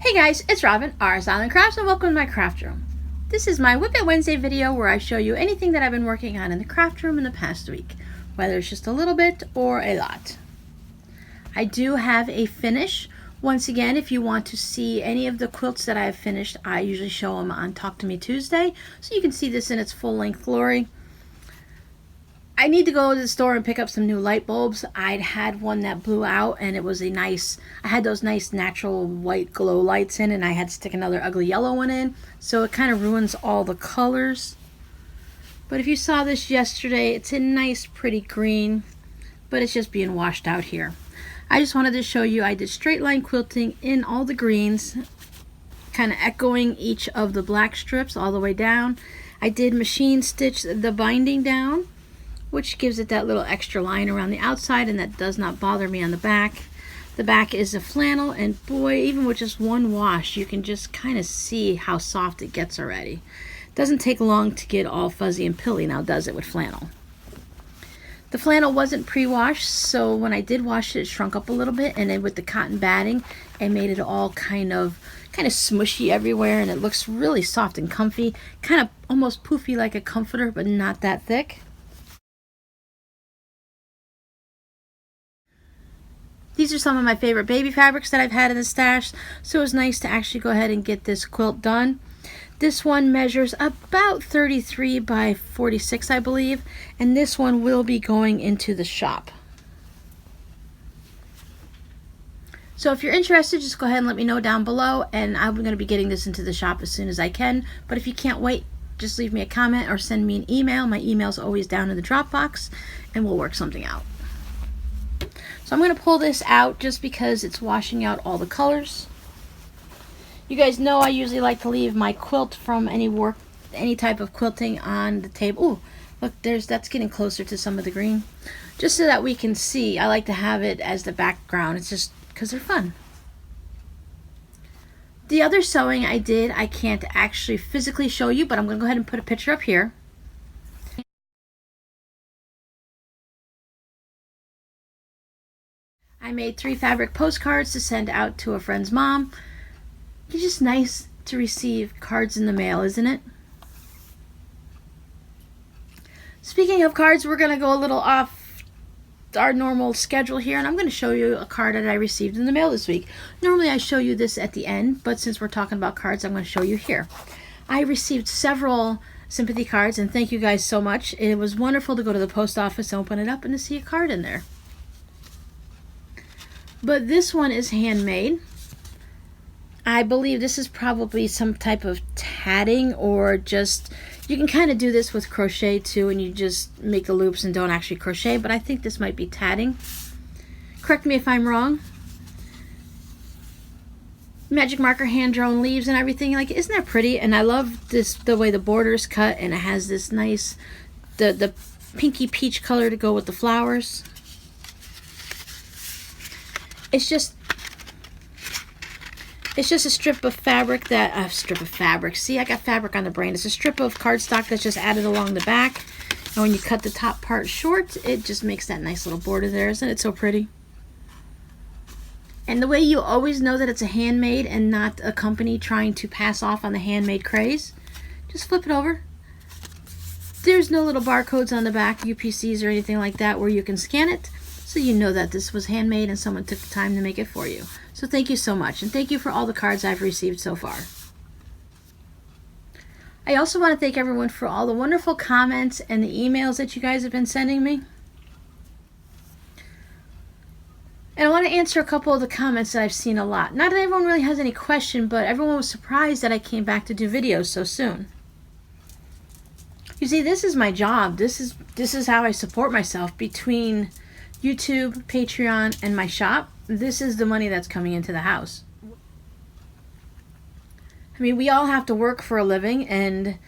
Hey guys, it's Robin, RsIslandCrafts, and welcome to my craft room. This is my Whip It Wednesday video where I show you anything that I've been working on in the craft room in the past week, whether it's just a little bit or a lot. I do have a finish. Once again, if you want to see any of the quilts that I've finished, I usually show them on Talk to Me Tuesday, so you can see this in its full-length glory. I need to go to the store and pick up some new light bulbs. I'd had one that blew out and it was I had those nice natural white glow lights in, and I had to stick another ugly yellow one in, so it kind of ruins all the colors. But if you saw this yesterday, it's a nice pretty green, but it's just being washed out here. I just wanted to show you I did straight line quilting in all the greens, kind of echoing each of the black strips all the way down. I did machine stitch the binding down, which gives it that little extra line around the outside, and that does not bother me on the back. The back is a flannel, and boy, even with just one wash, you can just kind of see how soft it gets already. It doesn't take long to get all fuzzy and pilly now, does it, with flannel? The flannel wasn't pre-washed, so when I did wash it, it shrunk up a little bit, and then with the cotton batting, it made it all kind of smushy everywhere, and it looks really soft and comfy, kind of almost poofy like a comforter, but not that thick. These are some of my favorite baby fabrics that I've had in the stash, so it was nice to actually go ahead and get this quilt done. This one measures about 33 by 46, I believe, and this one will be going into the shop. So if you're interested, just go ahead and let me know down below, and I'm going to be getting this into the shop as soon as I can. But if you can't wait, just leave me a comment or send me an email. My email's always down in the drop box, and we'll work something out. So I'm going to pull this out just because it's washing out all the colors. You guys know I usually like to leave my quilt from any type of quilting on the table. Ooh, look, that's getting closer to some of the green. Just so that we can see. I like to have it as the background. It's just because they're fun. The other sewing I did, I can't actually physically show you, but I'm going to go ahead and put a picture up here. I made 3 fabric postcards to send out to a friend's mom. It's just nice to receive cards in the mail, isn't it? Speaking of cards, we're going to go a little off our normal schedule here, and I'm going to show you a card that I received in the mail this week. Normally I show you this at the end, but since we're talking about cards, I'm going to show you here. I received several sympathy cards, and thank you guys so much. It was wonderful to go to the post office and open it up and to see a card in there. But this one is handmade. I believe this is probably some type of tatting, or just, you can kind of do this with crochet too, and you just make the loops and don't actually crochet, but I think this might be tatting. Correct me if I'm wrong. Magic marker hand drawn leaves and everything. Like, isn't that pretty? And I love this, the way the border is cut, and it has this nice, the pinky peach color to go with the flowers. It's just a strip of fabric see, I got fabric on the brain. It's a strip of cardstock that's just added along the back, and when you cut the top part short, it just makes that nice little border there. Isn't it so pretty? And the way you always know that it's a handmade and not a company trying to pass off on the handmade craze, just flip it over. There's no little barcodes on the back, UPCs or anything like that, where you can scan it. So you know that this was handmade and someone took the time to make it for you. So thank you so much, and thank you for all the cards I've received so far. I also want to thank everyone for all the wonderful comments and the emails that you guys have been sending me. And I want to answer a couple of the comments that I've seen a lot. Not that everyone really has any question, but everyone was surprised that I came back to do videos so soon. You see, this is my job. This is how I support myself between YouTube, Patreon, and my shop. This is the money that's coming into the house. I mean, we all have to work for a living, and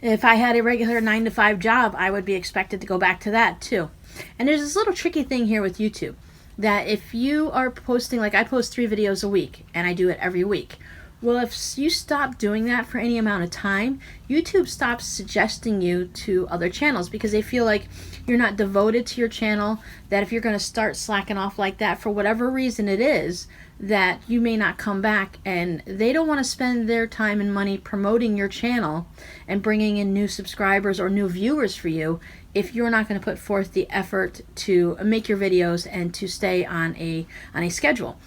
if I had a regular 9-to-5 job, I would be expected to go back to that too. And there's this little tricky thing here with YouTube, that if you are posting, like I post 3 videos a week, and I do it every week. Well, if you stop doing that for any amount of time, YouTube stops suggesting you to other channels because they feel like you're not devoted to your channel, that if you're going to start slacking off like that for whatever reason it is, that you may not come back, and they don't want to spend their time and money promoting your channel and bringing in new subscribers or new viewers for you if you're not going to put forth the effort to make your videos and to stay on a schedule.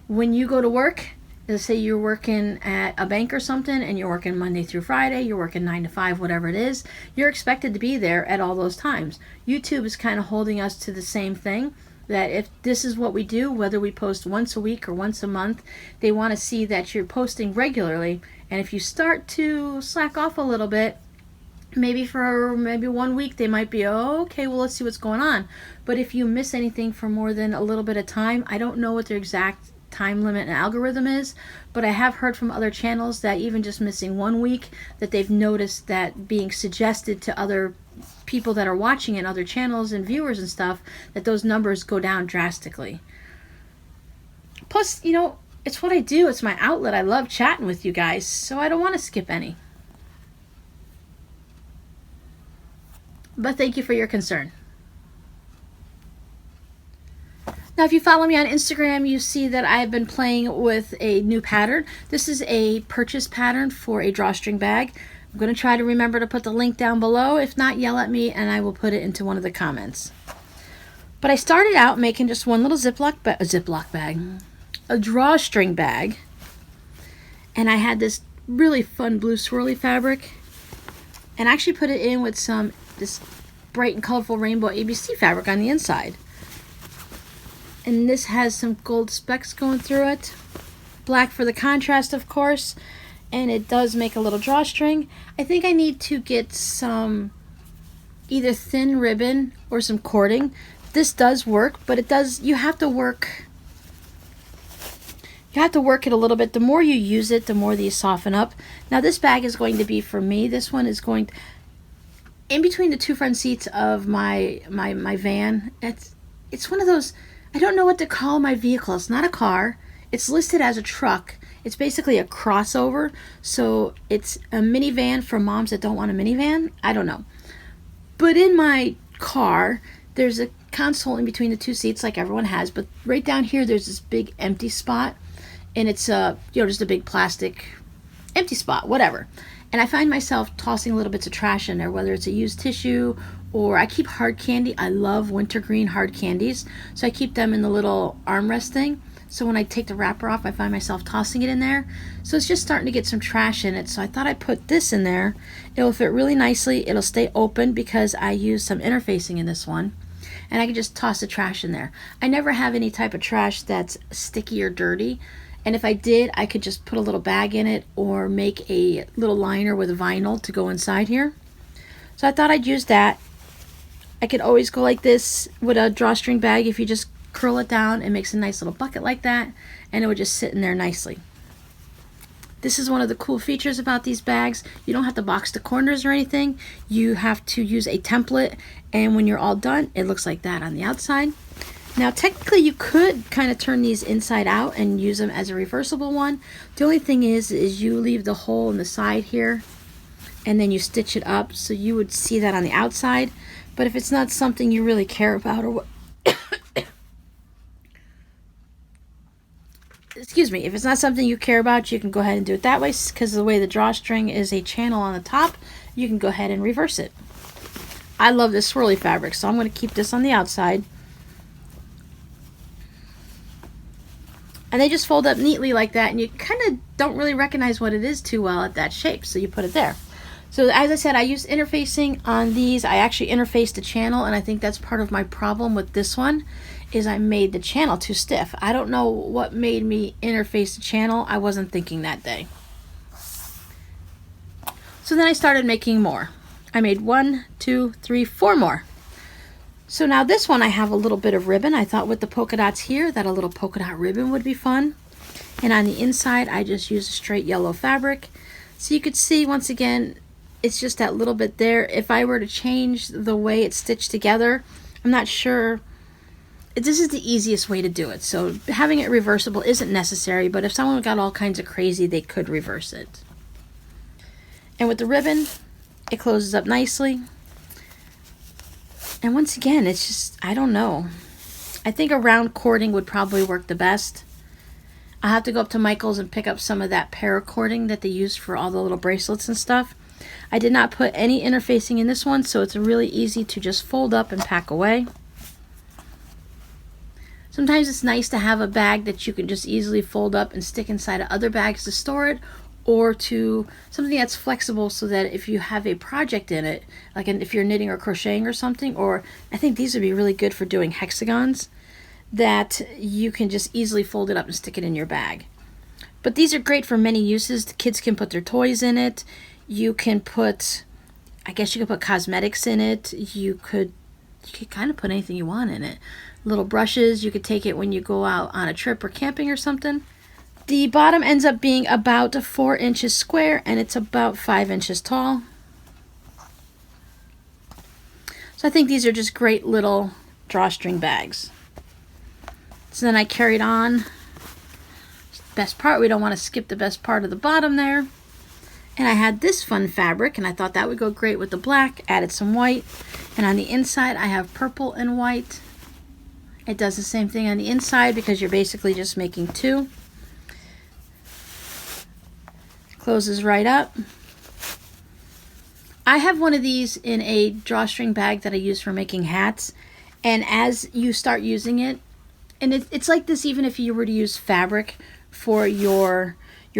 When you go to work, let's say you're working at a bank or something and you're working Monday through Friday, you're working 9 to 5, whatever it is, you're expected to be there at all those times. YouTube is kind of holding us to the same thing, that if this is what we do, whether we post once a week or once a month, they want to see that you're posting regularly. And if you start to slack off a little bit, maybe for 1 week, they might be, oh, okay, well, let's see what's going on. But if you miss anything for more than a little bit of time, I don't know what their exact time limit and algorithm is, but I have heard from other channels that even just missing 1 week, that they've noticed that being suggested to other people that are watching in other channels and viewers and stuff, that those numbers go down drastically. Plus, you know, it's what I do. It's my outlet. I love chatting with you guys, so I don't want to skip any. But thank you for your concern. Now, if you follow me on Instagram, you see that I've been playing with a new pattern. This is a purchase pattern for a drawstring bag. I'm going to try to remember to put the link down below. If not, yell at me and I will put it into one of the comments. But I started out making just one little Ziploc bag, a drawstring bag. And I had this really fun blue swirly fabric. And I actually put it in with this bright and colorful rainbow ABC fabric on the inside. And this has some gold specks going through it. Black for the contrast, of course. And it does make a little drawstring. I think I need to get some either thin ribbon or some cording. This does work, but you have to work it a little bit. The more you use it, the more these soften up. Now this bag is going to be for me. This one is going in between the two front seats of my van. It's one of those, I don't know what to call my vehicle. It's not a car. It's listed as a truck. It's basically a crossover. So it's a minivan for moms that don't want a minivan. I don't know. But in my car, there's a console in between the two seats like everyone has. But right down here, there's this big empty spot. And it's just a big plastic empty spot, whatever. And I find myself tossing little bits of trash in there, whether it's a used tissue or I keep hard candy. I love wintergreen hard candies. So I keep them in the little armrest thing. So when I take the wrapper off, I find myself tossing it in there. So it's just starting to get some trash in it. So I thought I'd put this in there. It'll fit really nicely. It'll stay open because I use some interfacing in this one. And I can just toss the trash in there. I never have any type of trash that's sticky or dirty. And if I did, I could just put a little bag in it or make a little liner with vinyl to go inside here. So I thought I'd use that. I could always go like this with a drawstring bag. If you just curl it down, it makes a nice little bucket like that, and it would just sit in there nicely. This is one of the cool features about these bags. You don't have to box the corners or anything. You have to use a template, and when you're all done, it looks like that on the outside. Now, technically, you could kind of turn these inside out and use them as a reversible one. The only thing is you leave the hole in the side here, and then you stitch it up, so you would see that on the outside. But if it's not something you really care about, or what, excuse me, if it's not something you care about, you can go ahead and do it that way, because the way the drawstring is a channel on the top, you can go ahead and reverse it. I love this swirly fabric, so I'm going to keep this on the outside. And they just fold up neatly like that, and you kind of don't really recognize what it is too well at that shape, so you put it there. So as I said, I used interfacing on these. I actually interfaced the channel, and I think that's part of my problem with this one, is I made the channel too stiff. I don't know what made me interface the channel. I wasn't thinking that day. So then I started making more. I made 1, 2, 3, 4 more. So now this one I have a little bit of ribbon. I thought with the polka dots here that a little polka dot ribbon would be fun. And on the inside I just used a straight yellow fabric. So you could see once again it's just that little bit there. If I were to change the way it's stitched together, I'm not sure. This is the easiest way to do it. So having it reversible isn't necessary, but if someone got all kinds of crazy, they could reverse it. And with the ribbon, it closes up nicely. And once again, it's just, I don't know. I think a round cording would probably work the best. I'll have to go up to Michael's and pick up some of that paracording that they use for all the little bracelets and stuff. I did not put any interfacing in this one, so it's really easy to just fold up and pack away. Sometimes it's nice to have a bag that you can just easily fold up and stick inside of other bags to store it, or to something that's flexible so that if you have a project in it, like if you're knitting or crocheting or something, or I think these would be really good for doing hexagons, that you can just easily fold it up and stick it in your bag. But these are great for many uses. The kids can put their toys in it. You can put, I guess you could put cosmetics in it. You could kind of put anything you want in it. Little brushes, you could take it when you go out on a trip or camping or something. The bottom ends up being about 4 inches square, and it's about 5 inches tall. So I think these are just great little drawstring bags. So then I carried on. Best part, we don't want to skip the best part of the bottom there. And I had this fun fabric, and I thought that would go great with the black. Added some white. And on the inside, I have purple and white. It does the same thing on the inside because you're basically just making two. Closes right up. I have one of these in a drawstring bag that I use for making hats. And as you start using it, and it's like this even if you were to use fabric for your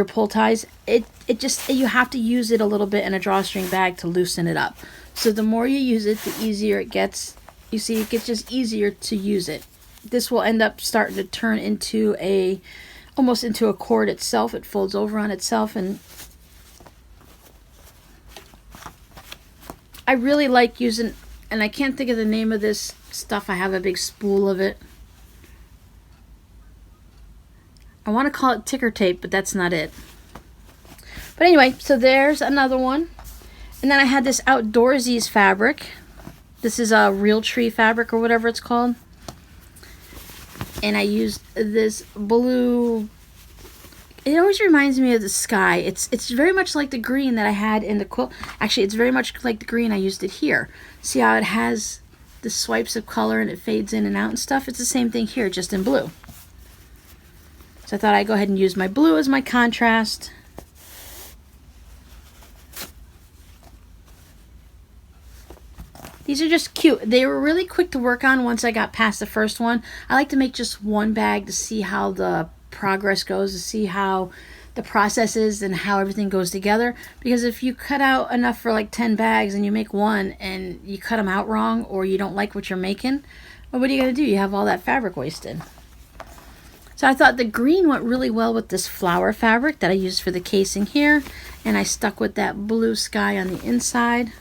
pull ties, it just, you have to use it a little bit in a drawstring bag to loosen it up. So the more you use it, the easier it gets. You see, it gets just easier to use it. This will end up starting to turn into almost into a cord itself. It folds over on itself, and I really like using, and I can't think of the name of this stuff. I have a big spool of it. I want to call it ticker tape, but that's not it. But anyway, so there's another one. And then I had this Outdoorsies fabric. This is a real tree fabric or whatever it's called. And I used this blue. It always reminds me of the sky. It's very much like the green that I had in the quilt. Actually, it's very much like the green I used it here. See how it has the swipes of color and it fades in and out and stuff? It's the same thing here, just in blue. So I thought I'd go ahead and use my blue as my contrast. These are just cute. They were really quick to work on once I got past the first one. I like to make just one bag to see how the progress goes, to see how the process is and how everything goes together. Because if you cut out enough for like 10 bags and you make one and you cut them out wrong, or you don't like what you're making, well, what are you going to do? You have all that fabric wasted. So I thought the green went really well with this flower fabric that I used for the casing here. And I stuck with that blue sky on the inside.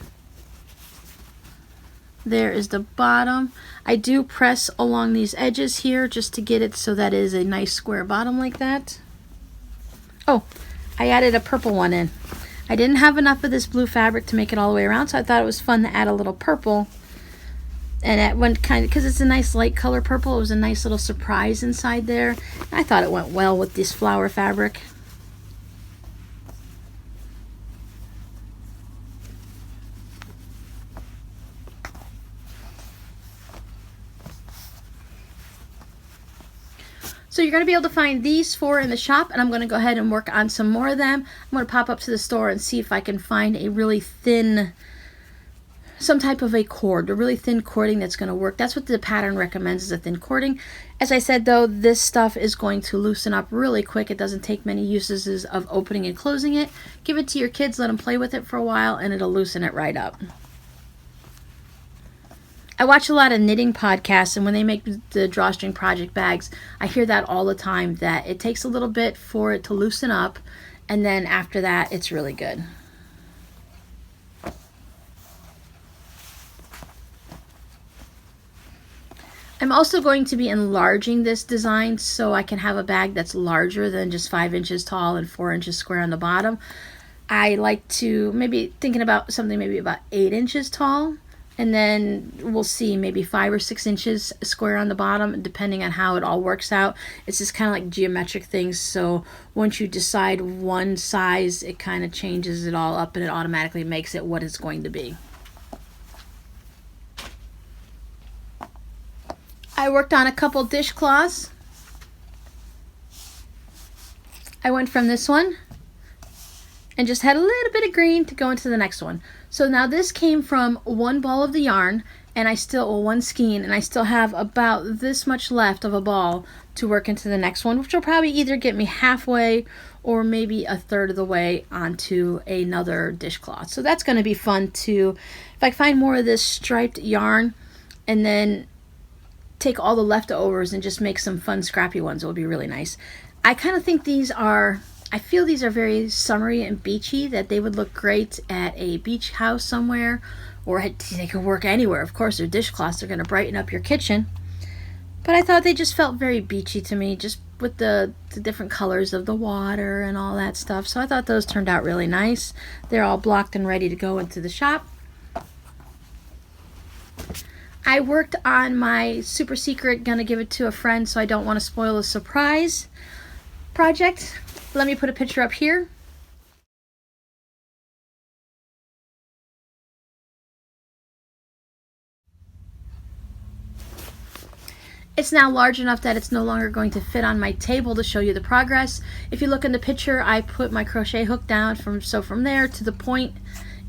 There is the bottom. I do press along these edges here just to get it so that it is a nice square bottom like that. Oh, I added a purple one in. I didn't have enough of this blue fabric to make it all the way around, so I thought it was fun to add a little purple. And it went kind of, because it's a nice light color purple, it was a nice little surprise inside there. And I thought it went well with this flower fabric. So you're going to be able to find these 4 in the shop, and I'm going to go ahead and work on some more of them. I'm going to pop up to the store and see if I can find a really thin, some type of a cord, a really thin cording that's going to work. That's what the pattern recommends, is a thin cording. As I said though, this stuff is going to loosen up really quick. It doesn't take many uses of opening and closing it. Give it to your kids, let them play with it for a while, and it'll loosen it right up. I watch a lot of knitting podcasts, and when they make the drawstring project bags, I hear that all the time, that it takes a little bit for it to loosen up, and then after that, it's really good. I'm also going to be enlarging this design so I can have a bag that's larger than just 5 inches tall and 4 inches square on the bottom. I like to maybe thinking about something maybe about 8 inches tall. And then we'll see, maybe 5 or 6 inches square on the bottom, depending on how it all works out. It's just kind of like geometric things. So once you decide one size, it kind of changes it all up, and it automatically makes it what it's going to be. I worked on a couple dishcloths. I went from this one and just had a little bit of green to go into the next one. So now this came from one ball of the yarn, and I still, well, one skein, and I still have about this much left of a ball to work into the next one, which will probably either get me halfway or maybe a third of the way onto another dishcloth. So that's going to be fun to, if I find more of this striped yarn and then take all the leftovers and just make some fun scrappy ones, it will be really nice. I kind of think these are, I feel these are very summery and beachy, that they would look great at a beach house somewhere, or they could work anywhere. Of course, they're dishcloths, are going to brighten up your kitchen. But I thought they just felt very beachy to me, just with the different colors of the water and all that stuff. So I thought those turned out really nice. They're all blocked and ready to go into the shop. I worked on my super secret, gonna give it to a friend so I don't want to spoil a surprise project. Let me put a picture up here. It's now large enough that it's no longer going to fit on my table to show you the progress. If you look in the picture, I put my crochet hook down from there to the point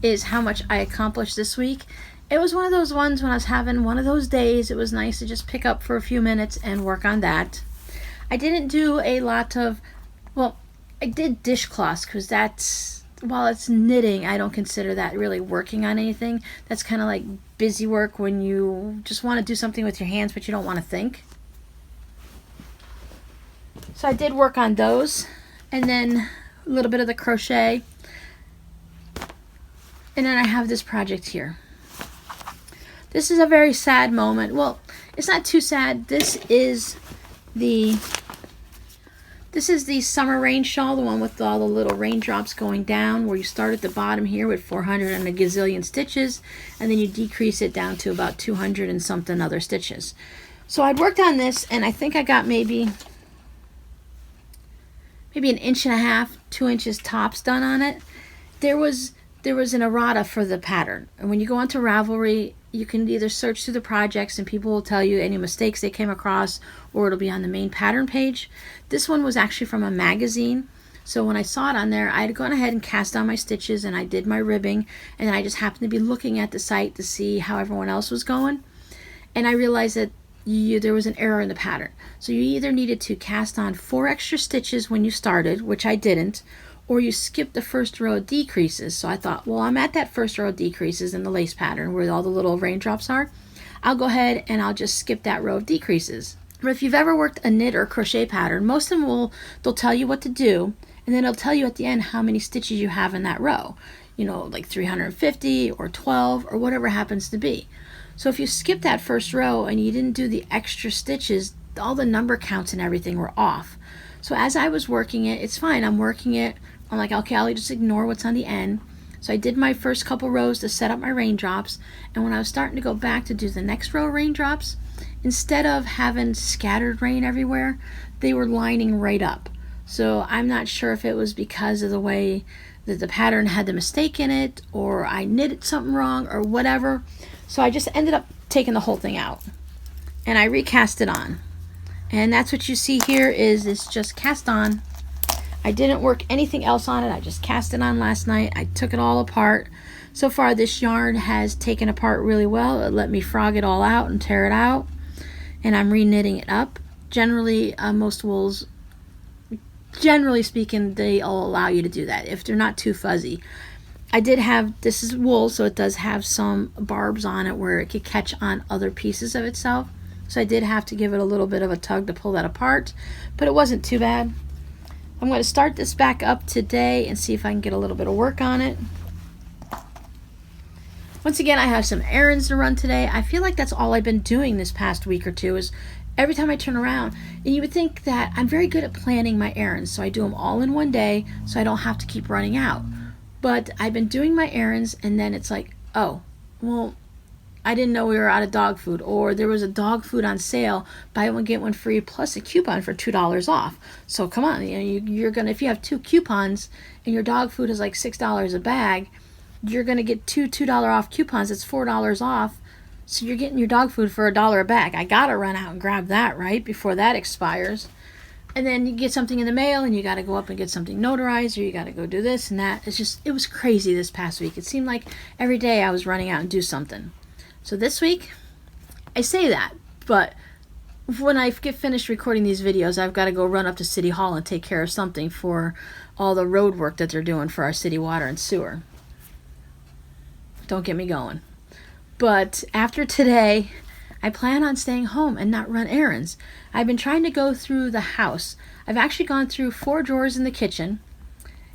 is how much I accomplished this week. It was one of those ones when I was having one of those days, it was nice to just pick up for a few minutes and work on that. I didn't do a lot of, well, I did dishcloths because that's, while it's knitting, I don't consider that really working on anything. That's kind of like busy work when you just want to do something with your hands but you don't want to think. So I did work on those, and then a little bit of the crochet, and then I have this project here. This is a very sad moment. Well, it's not too sad. This is the summer rain shawl, the one with all the little raindrops going down, where you start at the bottom here with 400 and a gazillion stitches, and then you decrease it down to about 200 and something other stitches. So I'd worked on this, and I think I got maybe 1.5 inches, 2 inches tops done on it. There was an errata for the pattern, and when you go onto Ravelry, you can either search through the projects and people will tell you any mistakes they came across, or it'll be on the main pattern page. This one was actually from a magazine, so when I saw it on there, I had gone ahead and cast on my stitches and I did my ribbing, and I just happened to be looking at the site to see how everyone else was going, and I realized that there was an error in the pattern. So you either needed to cast on 4 extra stitches when you started, which I didn't, or you skip the first row of decreases. So I thought, well, I'm at that first row of decreases in the lace pattern where all the little raindrops are. I'll go ahead and I'll just skip that row of decreases. But if you've ever worked a knit or crochet pattern, most of them they'll tell you what to do, and then it'll tell you at the end how many stitches you have in that row. You know, like 350 or 12 or whatever happens to be. So if you skip that first row and you didn't do the extra stitches, all the number counts and everything were off. So as I was working it, it's fine, I'm working it, I'm like, okay, I'll just ignore what's on the end. So I did my first couple rows to set up my raindrops, and when I was starting to go back to do the next row of raindrops, instead of having scattered rain everywhere, they were lining right up. So I'm not sure if it was because of the way that the pattern had the mistake in it, or I knitted something wrong, or whatever. So I just ended up taking the whole thing out, and I recast it on. And that's what you see here is it's just cast on. I didn't work anything else on it. I just cast it on last night. I took it all apart. So far this yarn has taken apart really well. It let me frog it all out and tear it out. And I'm re-knitting it up. Generally, most wools, generally speaking, they'll allow you to do that if they're not too fuzzy. I did have, this is wool, so it does have some barbs on it where it could catch on other pieces of itself. So I did have to give it a little bit of a tug to pull that apart, but it wasn't too bad. I'm going to start this back up today and see if I can get a little bit of work on it. Once again, I have some errands to run today. I feel like that's all I've been doing this past week or two, is every time I turn around, and you would think that I'm very good at planning my errands, so I do them all in one day so I don't have to keep running out. But I've been doing my errands, and then it's like, oh, well, I didn't know we were out of dog food, or there was a dog food on sale, buy one get one free plus a coupon for $2 off. So come on, you're gonna, if you have 2 coupons and your dog food is like $6 a bag, you're gonna get two $2 off coupons. It's $4 off. So you're getting your dog food for $1 a bag. I gotta run out and grab that, right, before that expires. And then you get something in the mail and you gotta go up and get something notarized, or you gotta go do this and that. It was crazy this past week. It seemed like every day I was running out and do something. So this week, I say that, but when I get finished recording these videos, I've got to go run up to City Hall and take care of something for all the road work that they're doing for our city water and sewer. Don't get me going. But after today, I plan on staying home and not run errands. I've been trying to go through the house. I've actually gone through 4 drawers in the kitchen.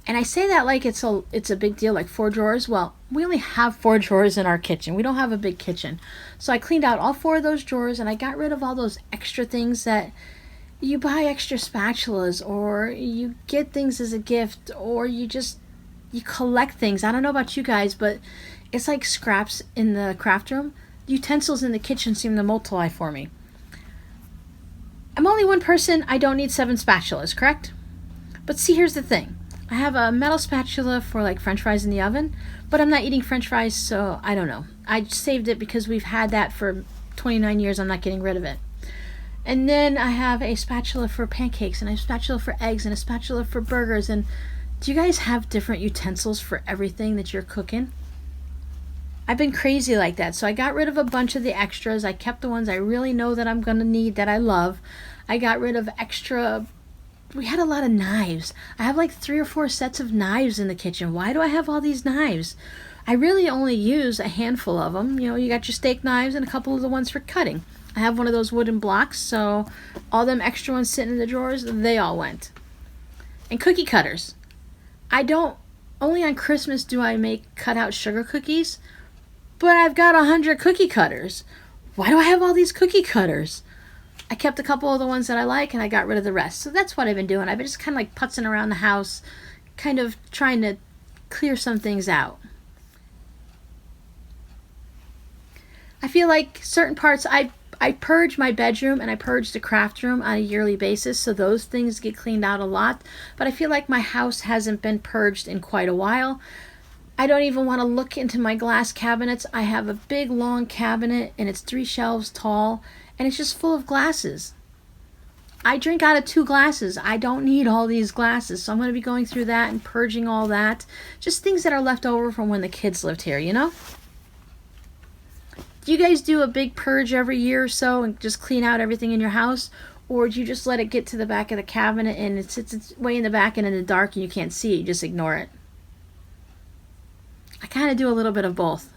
And I say that like it's a big deal, like 4 drawers. Well, we only have 4 drawers in our kitchen. We don't have a big kitchen. So I cleaned out all 4 of those drawers and I got rid of all those extra things that you buy, extra spatulas, or you get things as a gift, or you collect things. I don't know about you guys, but it's like scraps in the craft room. Utensils in the kitchen seem to multiply for me. I'm only one person. I don't need 7 spatulas, correct? But see, here's the thing. I have a metal spatula for like French fries in the oven, but I'm not eating French fries, so I don't know. I saved it because we've had that for 29 years. I'm not getting rid of it. And then I have a spatula for pancakes, and a spatula for eggs, and a spatula for burgers. And do you guys have different utensils for everything that you're cooking? I've been crazy like that, so I got rid of a bunch of the extras. I kept the ones I really know that I'm going to need, that I love. I got rid of extra. We had a lot of knives. I have like 3 or 4 sets of knives in the kitchen. Why do I have all these knives? I really only use a handful of them. You know, you got your steak knives and a couple of the ones for cutting. I have one of those wooden blocks, so all them extra ones sitting in the drawers, they all went. And cookie cutters. Only on Christmas do I make cutout sugar cookies, but I've got 100 cookie cutters. Why do I have all these cookie cutters? I kept a couple of the ones that I like, and I got rid of the rest. So that's what I've been doing. I've been just kind of like putzing around the house, kind of trying to clear some things out. I feel like certain parts, I purge my bedroom and I purge the craft room on a yearly basis, so those things get cleaned out a lot. But I feel like my house hasn't been purged in quite a while. I don't even want to look into my glass cabinets. I have a big long cabinet and it's 3 shelves tall, and it's just full of glasses. I drink out of 2 glasses. I don't need all these glasses, so I'm going to be going through that and purging all that. Just things that are left over from when the kids lived here, you know? Do you guys do a big purge every year or so and just clean out everything in your house? Or do you just let it get to the back of the cabinet and it sits its way in the back and in the dark and you can't see it, you just ignore it? I kind of do a little bit of both.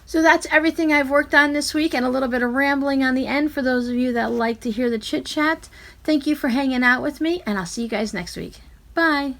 So that's everything I've worked on this week, and a little bit of rambling on the end for those of you that like to hear the chit chat. Thank you for hanging out with me, and I'll see you guys next week. Bye.